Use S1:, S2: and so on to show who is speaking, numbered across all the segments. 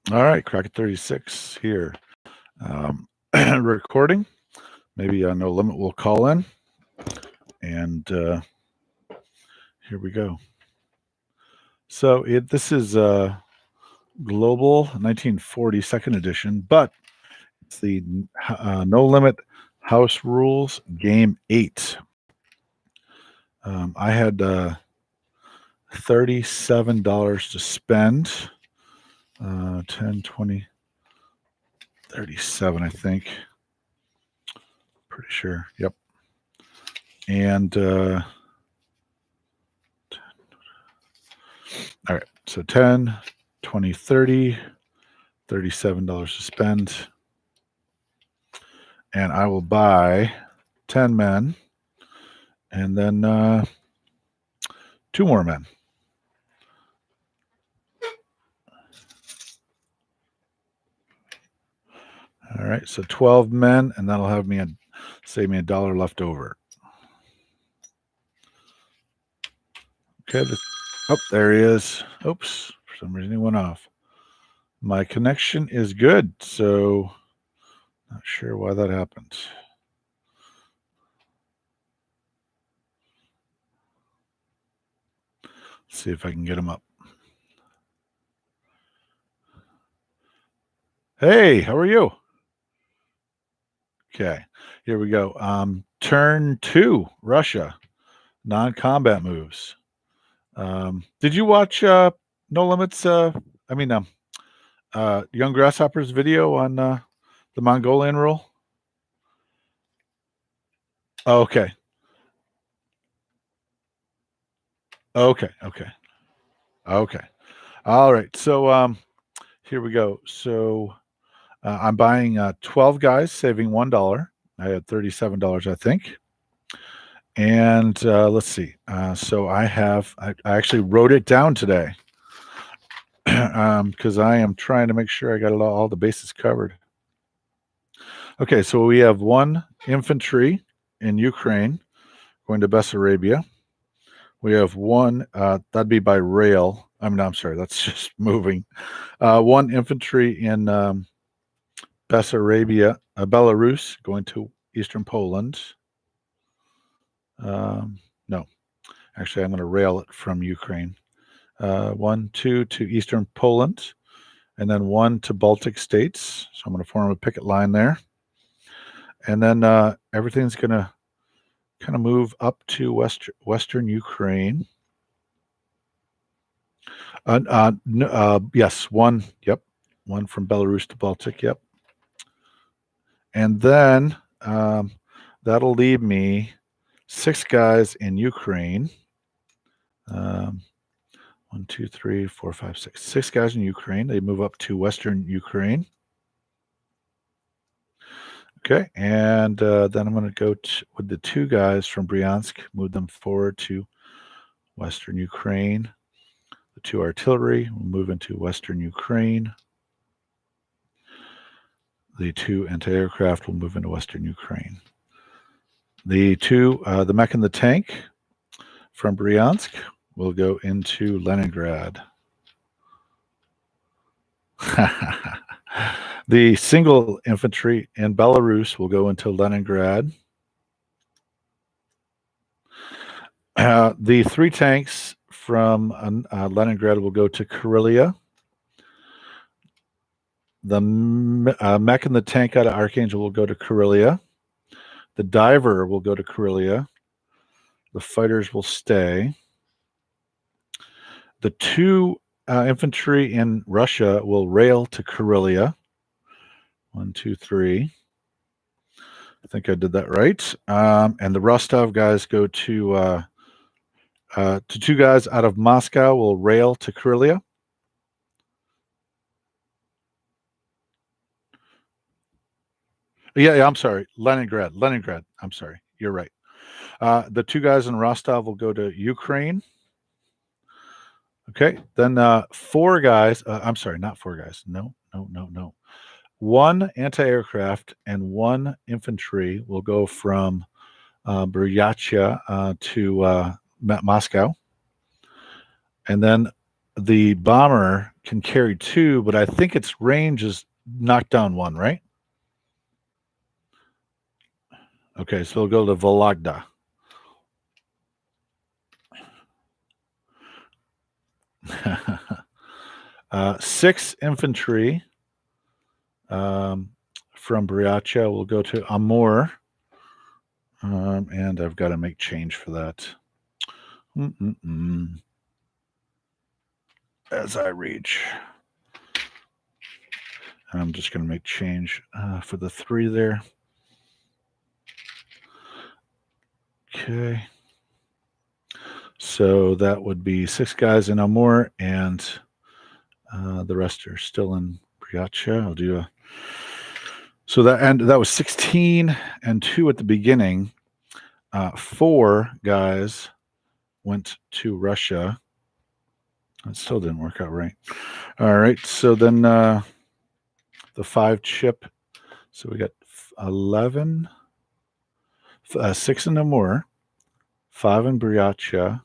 S1: All right, Cracket 36 here. Recording. Maybe No Limit will call in. And here we go. So this is Global 1940 second edition, but it's the No Limit House Rules Game 8. I had $37 to spend. 10, 20, 37, I think. Pretty sure. Yep. And all right. So 10, 20, 30, $37 to spend. And I will buy 10 men and then 2 more men. All right, so 12 men, and that'll have me save me $1 left over. Okay, oh, there he is. Oops, for some reason he went off. My connection is good, so not sure why that happened. Let's see if I can get him up. Hey, how are you? Okay, here we go. Turn 2, Russia, non-combat moves. Did you watch No Limits? Young Grasshopper's video on the Mongolian rule? Oh, okay. Okay. All right. So here we go. So I'm buying 12 guys, saving $1. I had $37, I think. And let's see. So I actually wrote it down today because I am trying to make sure I got all the bases covered. Okay, so we have 1 infantry in Ukraine going to Bessarabia. We have 1, that'd be by rail. I'm sorry, that's just moving. 1 infantry in Bessarabia, Belarus, going to eastern Poland. No, actually, I'm going to rail it from Ukraine. 1, 2 to eastern Poland, and then 1 to Baltic states. So I'm going to form a picket line there. And then everything's going to kind of move up to western Ukraine. Yes, 1. Yep, 1 from Belarus to Baltic. Yep. And then that'll leave me 6 guys in Ukraine. 1, 2, 3, 4, 5, 6. 6 guys in Ukraine. They move up to western Ukraine. Okay, and then I'm going to go with the 2 guys from Bryansk, move them forward to western Ukraine. The 2 artillery will move into western Ukraine. The 2 anti-aircraft will move into western Ukraine. The mech and the tank from Bryansk will go into Leningrad. The single infantry in Belarus will go into Leningrad. The 3 tanks from Leningrad will go to Karelia. The mech and the tank out of Archangel will go to Karelia. The diver will go to Karelia. The fighters will stay. The 2 infantry in Russia will rail to Karelia. 1, 2, 3. I think I did that right. And the Rostov guys go to 2 guys out of Moscow will rail to Karelia. Yeah, I'm sorry. Leningrad. I'm sorry. You're right. The 2 guys in Rostov will go to Ukraine. Okay. Then 4 guys. I'm sorry, not 4 guys. No. 1 anti-aircraft and 1 infantry will go from Buryachia to Moscow. And then the bomber can carry 2, but I think its range is knock down 1, right? Okay, so we'll go to Vologda. Six infantry from Briacha will go to Amur. And I've got to make change for that. As I reach. I'm just going to make change for the 3 there. Okay. So that would be 6 guys in Amur, and the rest are still in Briacha. I'll do a. So that was 16 and 2 at the beginning. 4 guys went to Russia. That still didn't work out right. All right. So then the 5 chip. So we got 11, 6 in Amur, 5 in Briacha.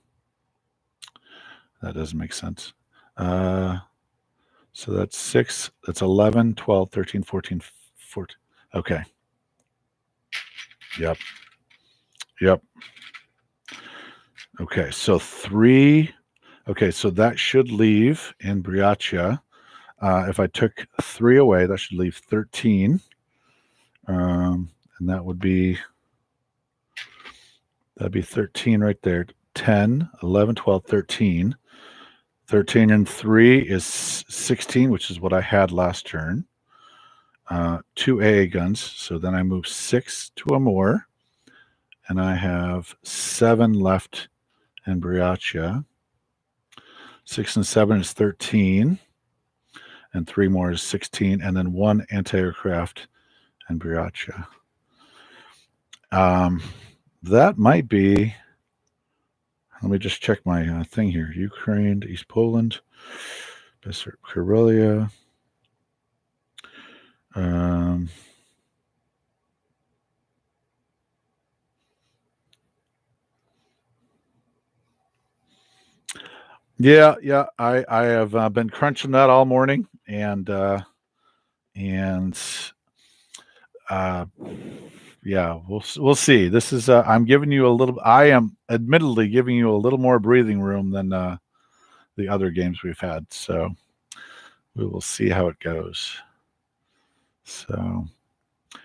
S1: That doesn't make sense. So that's 6. That's 11, 12, 13, 14, 14. Okay. Yep. Okay, so 3. Okay, so that should leave in Briacha. If I took 3 away, that should leave 13. And that'd be 13 right there. 10, 11, 12, 13. 13 and 3 is 16, which is what I had last turn. 2 AA guns. So then I move 6 to Amur. And I have 7 left in Briacha. 6 and 7 is 13. And 3 more is 16. And then 1 anti-aircraft in Briacha. That might be. Let me just check my thing here. Ukraine, East Poland, Karelia. Yeah. I have been crunching that all morning, and yeah, we'll see. This is I'm giving you a little. I am admittedly giving you a little more breathing room than the other games we've had. So we will see how it goes. So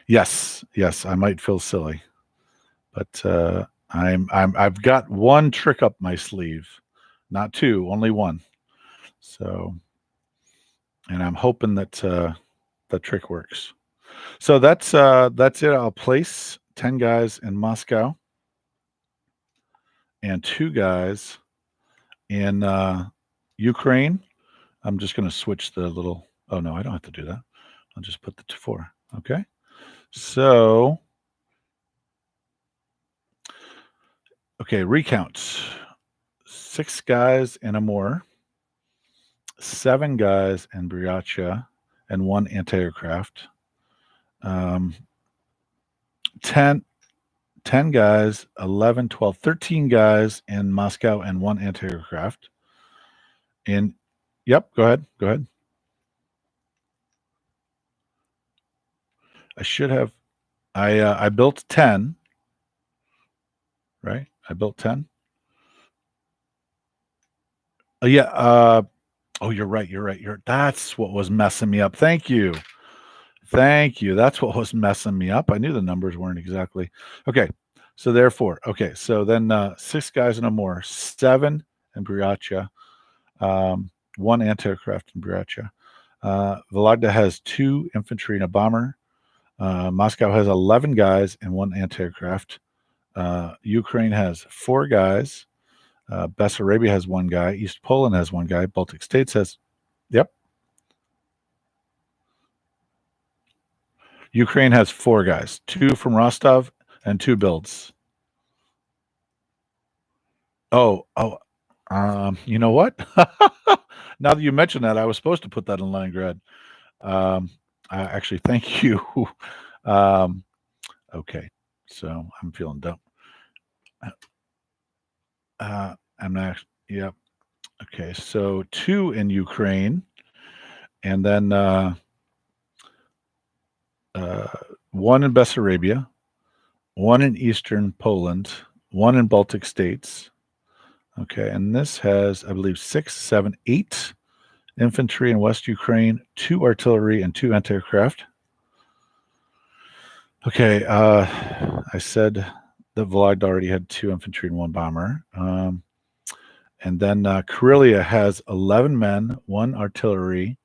S1: yes, I might feel silly, but I've got one trick up my sleeve, not 2, only 1. So, and I'm hoping that that trick works. So that's it. I'll place 10 guys in Moscow and 2 guys in Ukraine. I'm just going to switch the little. Oh no, I don't have to do that. I'll just put the 4. Okay. So, okay, recounts. 6 guys in Amur, 7 guys in Briacha, and 1 anti-aircraft. 10 guys, 11, 12, 13 guys in Moscow, and 1 anti-aircraft. Yep, go ahead. I should have. I built 10. Right? I built 10. Yeah. Oh, you're right. That's what was messing me up. Thank you. That's what was messing me up. I knew the numbers weren't exactly. Okay. So therefore, okay. So then 6 guys in Amur, 7 in Briacha, 1 anti-aircraft in Briacha. Vologda has 2 infantry and a bomber. Moscow has 11 guys and 1 anti-aircraft. Ukraine has 4 guys. Bessarabia has 1 guy. East Poland has 1 guy. Baltic States has. Yep. Ukraine has 4 guys. 2 from Rostov and 2 builds. Oh. You know what? Now that you mention that, I was supposed to put that in Leningrad. Actually, thank you. Okay, so I'm feeling dumb. I'm not. Yep. Okay, so 2 in Ukraine. and then one in Bessarabia, one in Eastern Poland, one in Baltic states. Okay, and this has, I believe, 6, 7, 8 infantry in West Ukraine, 2 artillery, and 2 anti-aircraft. Okay, I said that Vologda already had 2 infantry and 1 bomber. And then Karelia has 11 men, 1 artillery,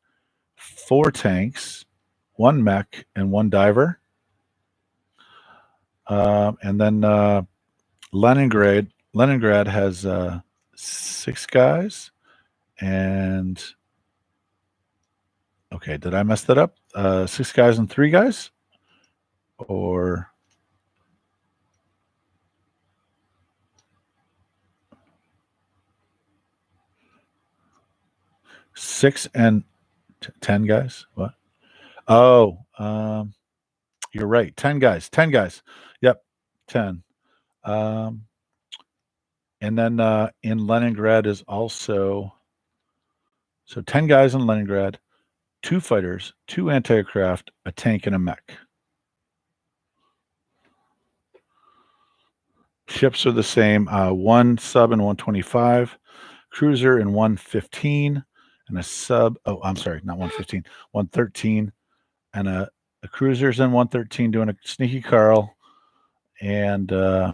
S1: 4 tanks, 1 mech, and 1 diver. And then Leningrad has 6 guys. And okay, did I mess that up? 6 guys and 3 guys? Or 6 and 10 guys? What? Oh, you're right. 10 guys. 10 guys. Yep, 10. And then in Leningrad is also, so 10 guys in Leningrad, 2 fighters, 2 anti-aircraft, a tank, and a mech. Ships are the same, 1 sub and 125, cruiser and 115, and a sub, oh, I'm sorry, not 115, 113, and a cruiser's in 113 doing a sneaky Carl, and the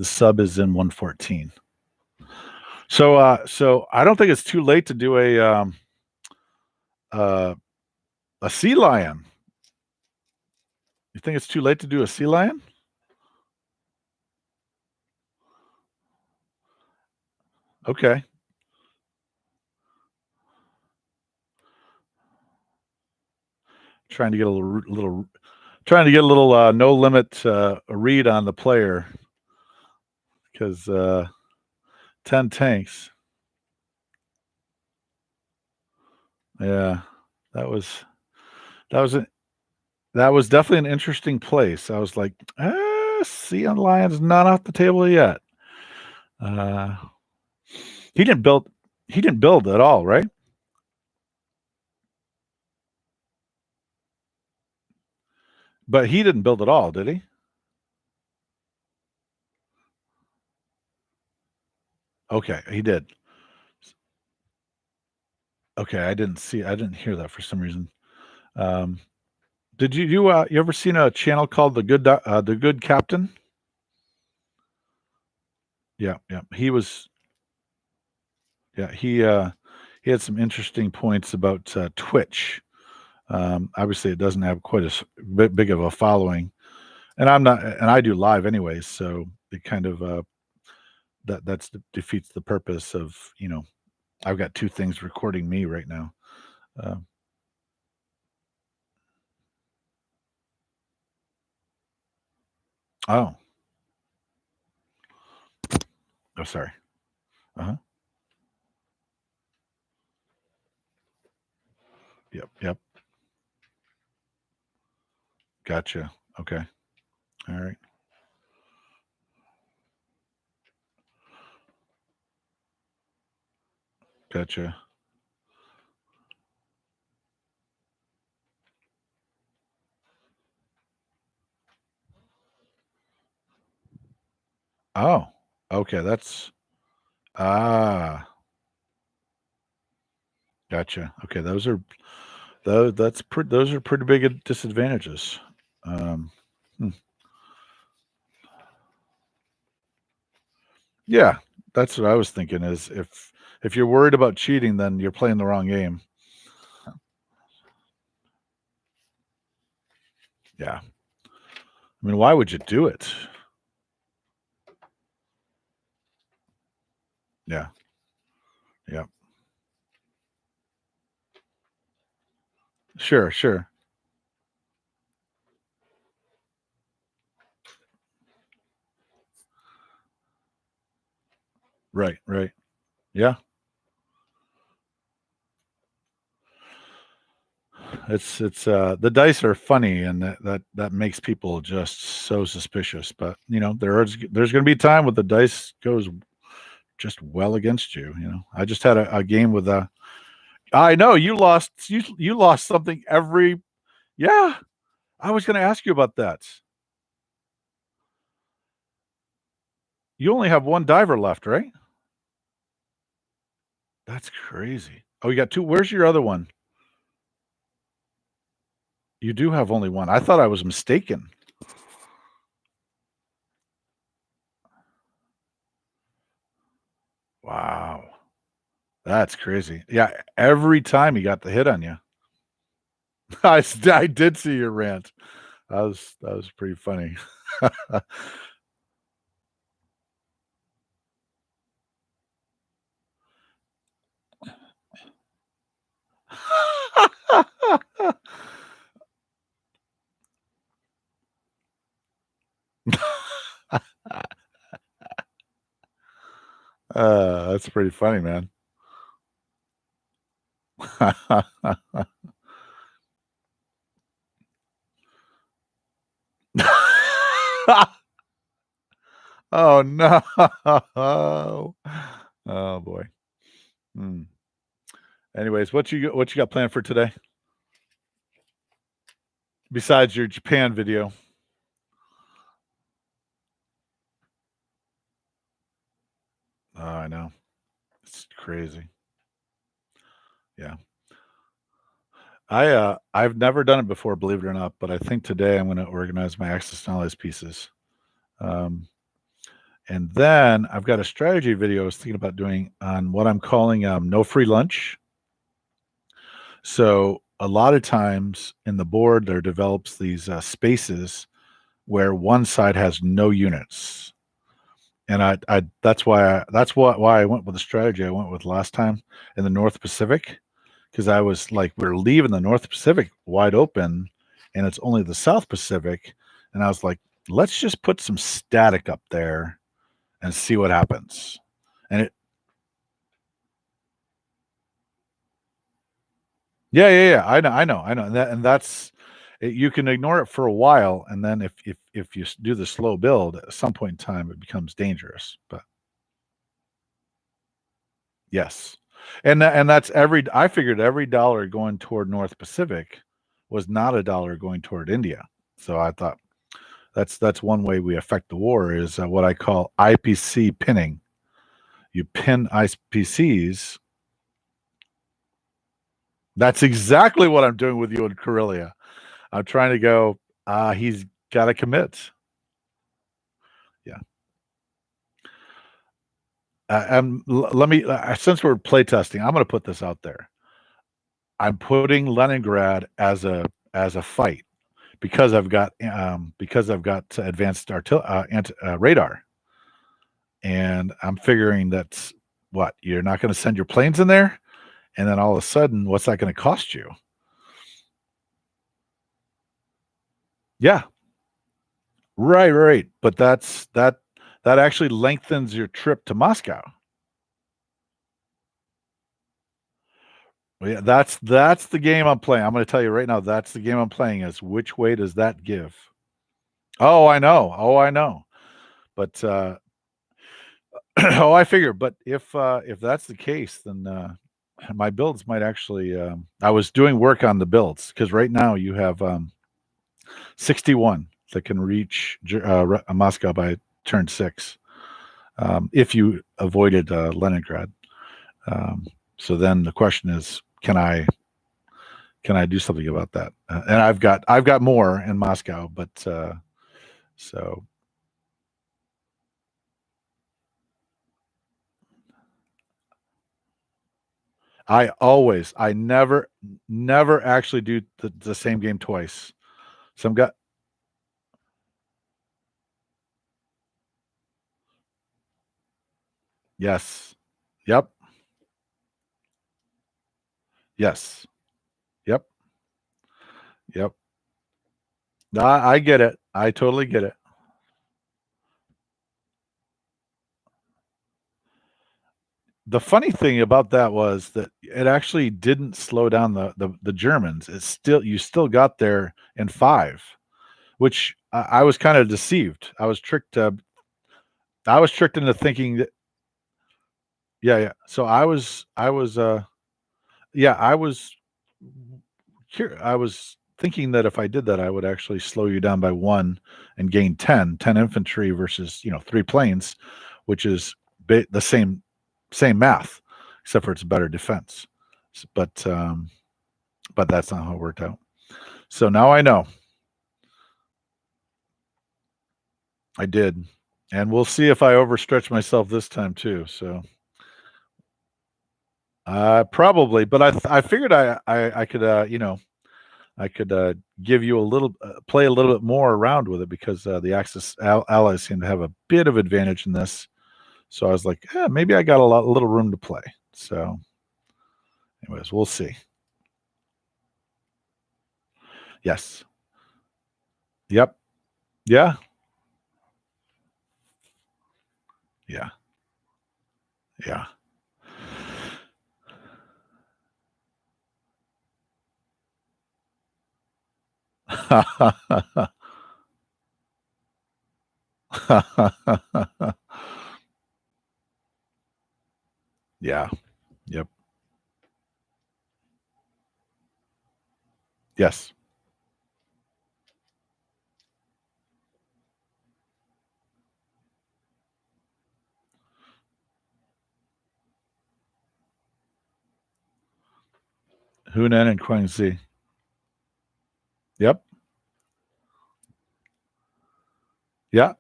S1: sub is in 114. So so I don't think it's too late to do a sea lion. You think it's too late to do a sea lion? Okay. Trying to get a little no limit read on the player, because 10 tanks. Yeah, that was definitely an interesting place. I was like, Sea on Lion's not off the table yet. He didn't build at all, right? But he didn't build at all, did he? Okay, he did. Okay, I didn't hear that for some reason. Did you ever seen a channel called The Good Captain? Yeah, yeah. He had some interesting points about Twitch. Obviously, it doesn't have quite as big of a following, and I do live anyways, so it kind of that defeats the purpose of, I've got 2 things recording me right now. Oh, sorry. Uh-huh. Yep. Gotcha. Okay. All right. Gotcha. Oh, okay. Gotcha. Okay. Those are pretty big disadvantages. Hmm. Yeah, that's what I was thinking. Is if you're worried about cheating, then you're playing the wrong game. Yeah. I mean, why would you do it? Yeah. Yeah. Sure. Right. Yeah. It's the dice are funny, and that makes people just so suspicious. But there's going to be a time when the dice goes just well against you. I just had a game with I know you lost something every. Yeah, I was going to ask you about that. You only have one diver left, right? That's crazy. Oh, you got two. Where's your other one? You do have only one. I thought I was mistaken. Wow. That's crazy. Yeah, every time he got the hit on you. I did see your rant. That was pretty funny. That's pretty funny, man. Oh no. Oh boy. Hmm. Anyways, what you got planned for today? Besides your Japan video. Oh, I know. It's crazy. Yeah. I've never done it before, believe it or not, but I think today I'm gonna organize my Axis pieces. Um, and then I've got a strategy video I was thinking about doing on what I'm calling no free lunch. So a lot of times in the board there develops these spaces where one side has no units. And I that's why I went with the strategy I went with last time in the North Pacific, because I was like, we're leaving the North Pacific wide open, and it's only the South Pacific, and I was like, let's just put some static up there and see what happens. And it, yeah, I know, and that's you can ignore it for a while, and then if you do the slow build, at some point in time, it becomes dangerous. But yes. And that's every I figured every dollar going toward North Pacific was not a dollar going toward India. So I thought that's one way we affect the war is what I call IPC pinning. You pin IPCs. That's exactly what I'm doing with you in Karelia. I'm trying to go, he's got to commit. Yeah. Let me, since we're playtesting, I'm going to put this out there. I'm putting Leningrad as a fight because I've got advanced radar, and I'm figuring that's what you're not going to send your planes in there, and then all of a sudden, what's that going to cost you? Yeah, right. But that actually lengthens your trip to Moscow. Well, yeah, that's the game I'm playing. I'm going to tell you right now. That's the game I'm playing. Is which way does that give? Oh, I know. Oh, I know. But oh, I figure. But if that's the case, then my builds might actually. I was doing work on the builds because right now you have 61 that can reach Moscow by turn 6 if you avoided Leningrad. So then the question is, can I do something about that? And I've got more in Moscow, but so I never actually do the same game twice. Some guy, yes, yep, yes, yep, yep. I get it. I totally get it. The funny thing about that was that it actually didn't slow down the Germans. It's still you still got there in 5, which I was kind of deceived. I was tricked. I was tricked into thinking that yeah. So I was Yeah, I was thinking that if I did that, I would actually slow you down by 1 and gain 10 infantry versus, 3 planes, which is the same math, except for it's better defense. But that's not how it worked out. So now I know. I did. And we'll see if I overstretch myself this time too. So probably, but I figured I could I could give you a little play a little bit more around with it because the Axis allies seem to have a bit of advantage in this. So I was like, maybe I got a little room to play. So, anyways, we'll see. Yes. Yep. Yeah. Yeah. Yeah. Yeah. Yep. Yes. Hunan and Guangxi. Yep. Yeah.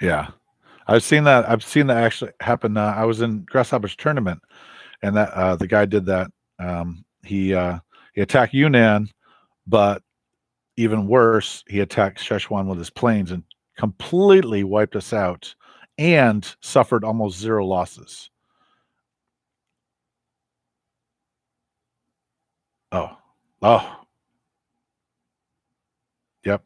S1: Yeah. I've seen that actually happen. I was in Grasshopper's tournament, and that the guy did that. He attacked Yunnan, but even worse, he attacked Szechuan with his planes and completely wiped us out, and suffered almost 0 losses. Oh, oh, yep.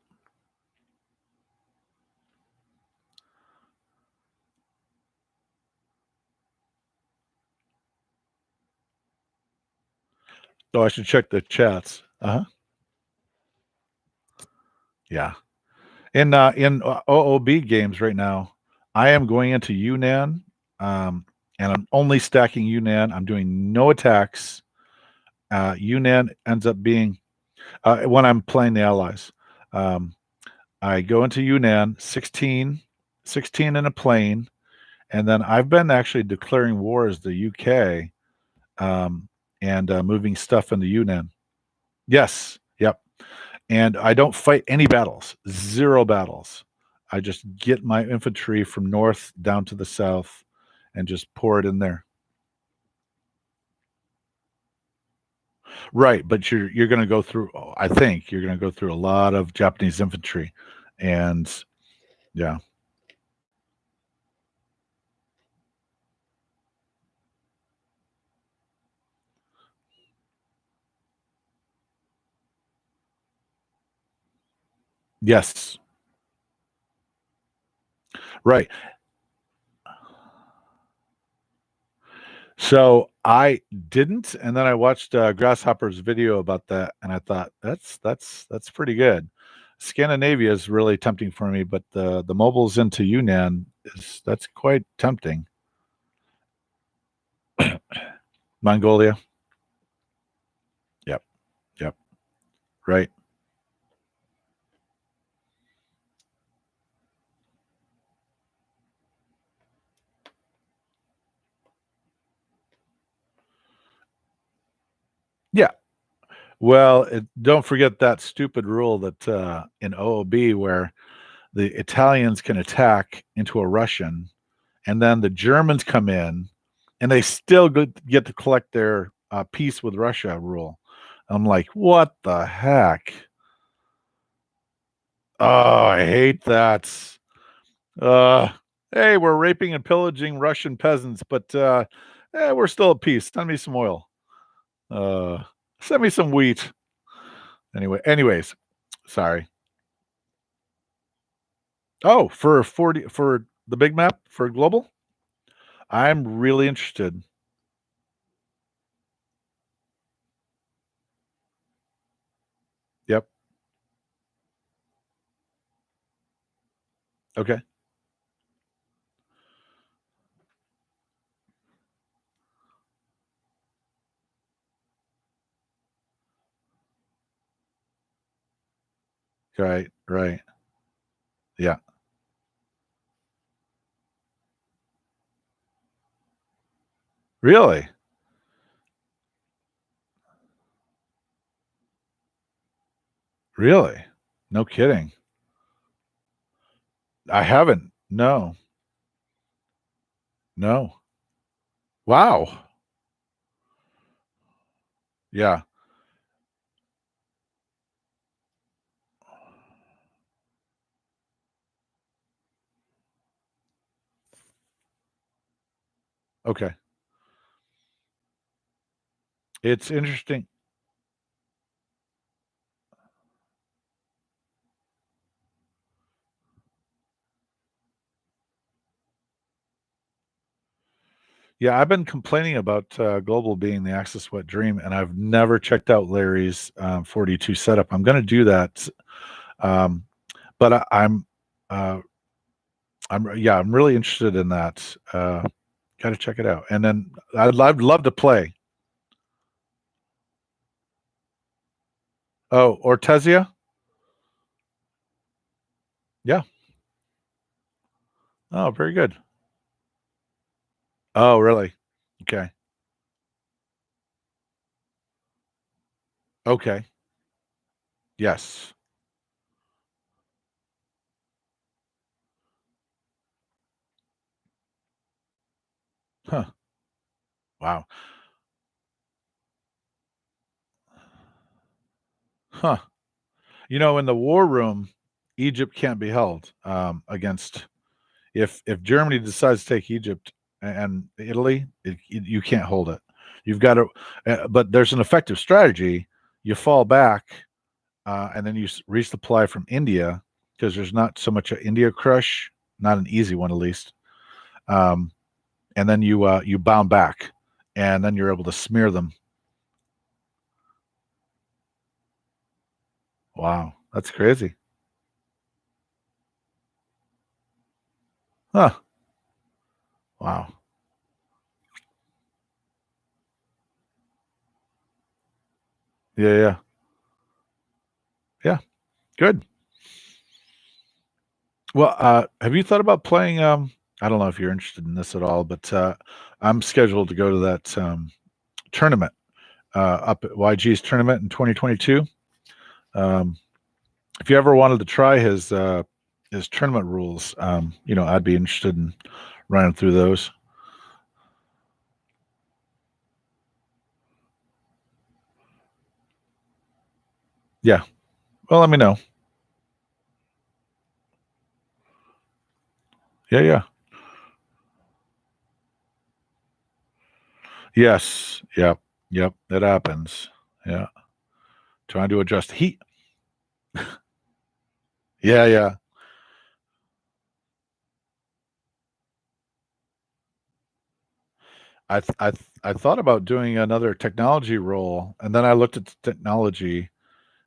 S1: So I should check the chats. Uh huh. Yeah. In OOB games right now, I am going into Yunnan, um, and I'm only stacking Yunnan. I'm doing no attacks. Yunnan ends up being when I'm playing the allies. Um, I go into Yunnan 16 in a plane, and then I've been actually declaring war as the UK, and moving stuff into Yunnan. Yes, yep. And I don't fight any battles, 0 battles. I just get my infantry from north down to the south and just pour it in there. Right, but you're going to go through. I think you're going to go through a lot of Japanese infantry, and yeah, yes, right. So I didn't, and then I watched Grasshopper's video about that, and I thought that's pretty good. Scandinavia is really tempting for me, but the mobiles into Yunnan is that's quite tempting. Mongolia, yep, yep, right, yeah. Well, don't forget that stupid rule that in OOB where the Italians can attack into a Russian, and then the Germans come in, and they still get to collect their peace with Russia rule. I'm like, what the heck? Oh, I hate that. Uh, hey, we're raping and pillaging Russian peasants, but we're still at peace. Send me some oil. Uh, send me some wheat. Anyways, sorry. Oh, for 40 for the big map for global, I'm really interested. Yep. Okay. Right. Right. Yeah. Really? Really? No kidding. I haven't. No. No. Wow. Yeah. Okay. It's interesting. Yeah, I've been complaining about Global being the Axis Wet Dream, and I've never checked out Larry's 42 setup. I'm going to do that, um, but uh, I'm really interested in that. Got to check it out, and then I'd love to play. Oh, Ortesia, yeah. Oh, very good. Oh, really? Okay. Okay. Yes. Huh. Wow. Huh. In the war room, Egypt can't be held against if Germany decides to take Egypt and Italy, you can't hold it. You've got to, but there's an effective strategy. You fall back, and then you resupply from India because there's not so much an India crush, not an easy one at least. Um, and then you bound back, and then you're able to smear them. Wow, that's crazy. Huh. Wow. Yeah, yeah, yeah. Good. Well, have you thought about playing? I don't know if you're interested in this at all, but I'm scheduled to go to that tournament up at YG's tournament in 2022. Um, if you ever wanted to try his tournament rules, I'd be interested in running through those. Yeah. Well, let me know. Yeah, yeah. Yes. Yep. Yep. It happens. Yeah. Trying to adjust heat. Yeah, yeah. I thought about doing another technology role, and then I looked at the technology,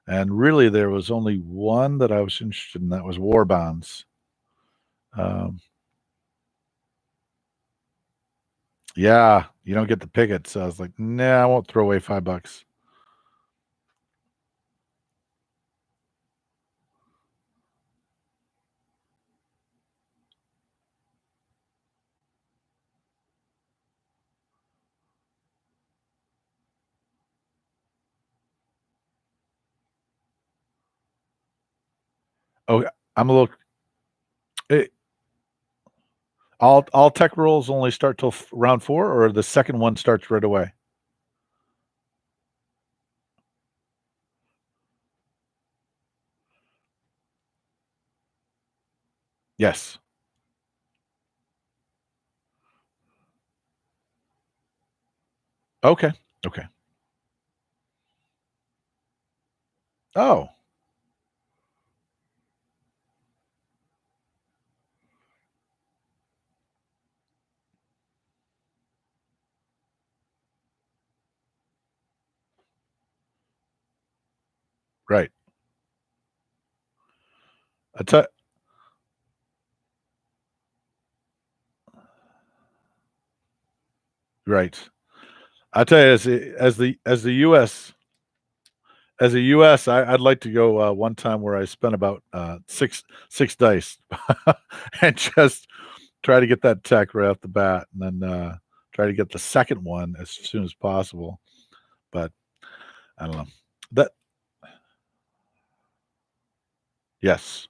S1: and really there was only one that I was interested in. That was war bonds. Um, yeah, you don't get to pick it, so I was like, nah, I won't throw away $5. Oh, I'm a little. eh, all tech rules only start till round four, or the second one starts right away. Yes. Okay. Okay. Oh, right. I tell right. I tell you, as the U.S. as a US, I'd like to go one time where I spent about six dice and just try to get that tech right off the bat, and then try to get the second one as soon as possible. But I don't know. That yes,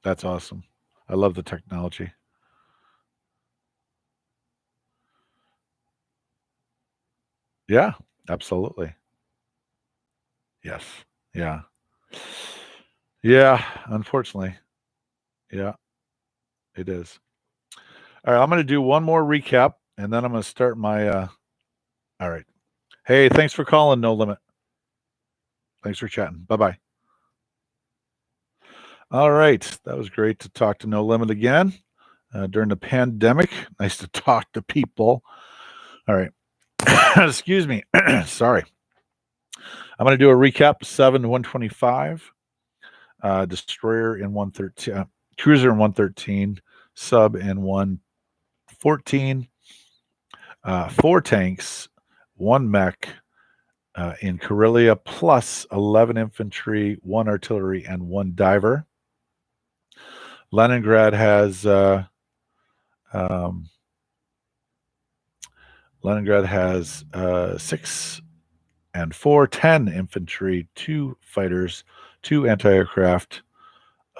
S1: that's awesome. I love the technology. Yeah, absolutely. Yes. Yeah. Yeah, unfortunately. Yeah, it is. All right, I'm going to do one more recap and then I'm going to start my all right. Hey, thanks for calling No Limit. Thanks for chatting. Bye-bye. All right. That was great to talk to No Limit again during the pandemic. Nice to talk to people. All right. Excuse me. Sorry. I'm going to do a recap. 7 125, destroyer in 113, cruiser in 113, sub in 114, 4 tanks, 1 mech in Karelia, plus 11 infantry, 1 artillery, and 1 diver. Leningrad has um, 6 and 4, 10 infantry, 2 fighters, 2 anti-aircraft,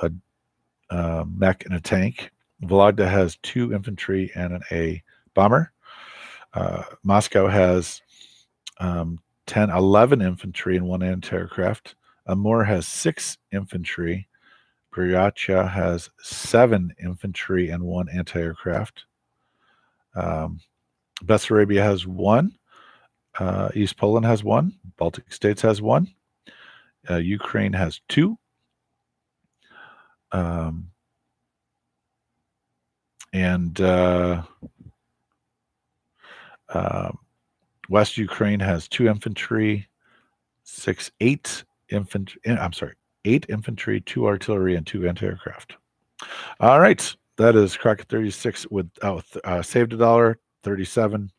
S1: a mech, and a tank. Vologda has 2 infantry and an A bomber. Moscow has 11 infantry and 1 anti-aircraft. Amur has 6 infantry. Buryatia has 7 infantry and 1 anti-aircraft. Bessarabia has 1. East Poland has 1. Baltic States has 1. Ukraine has 2. And West Ukraine has 2 infantry, 8 infantry. I'm sorry, 8 infantry, 2 artillery, and 2 anti-aircraft. All right, that is Crockett 36 with saved $1, 37,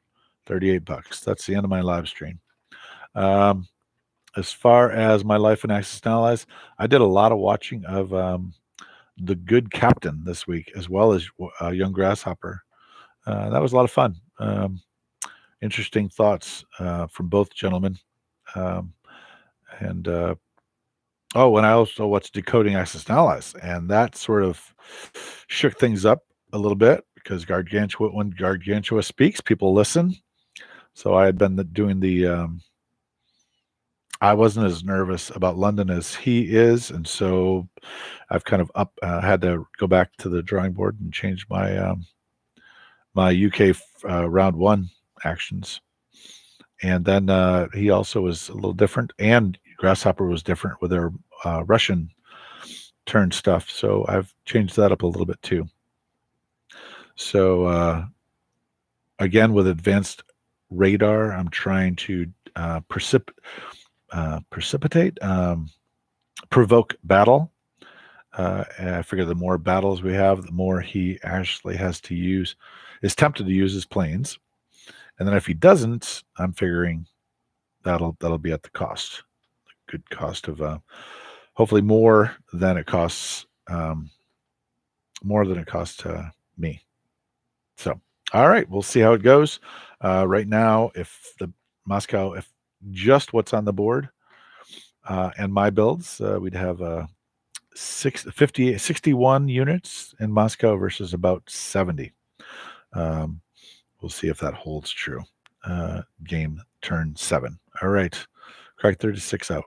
S1: $38. That's the end of my live stream. As far as my life in Axis and Allies, I did a lot of watching of The Good Captain this week, as well as Young Grasshopper. That was a lot of fun. Interesting thoughts from both gentlemen. And I also watched Decoding Axis and Allies, and that sort of shook things up a little bit because when Gargantua speaks, people listen. So I had been doing the I wasn't as nervous about London as he is, and so I've kind of had to go back to the drawing board and change my my UK round 1 actions. And then he also was a little different, and Grasshopper was different with their Russian turn stuff. So I've changed that up a little bit too. So again, with advanced radar, I'm trying to provoke battle. I figure the more battles we have, the more he actually is tempted to use his planes. And then if he doesn't, I'm figuring that'll be at the good cost of hopefully more than it costs me. So all right, we'll see how it goes. Right now, if just what's on the board and my builds, we'd have 61 units in Moscow versus about 70. We'll see if that holds true. Game turn 7. All right. Crack 36 out.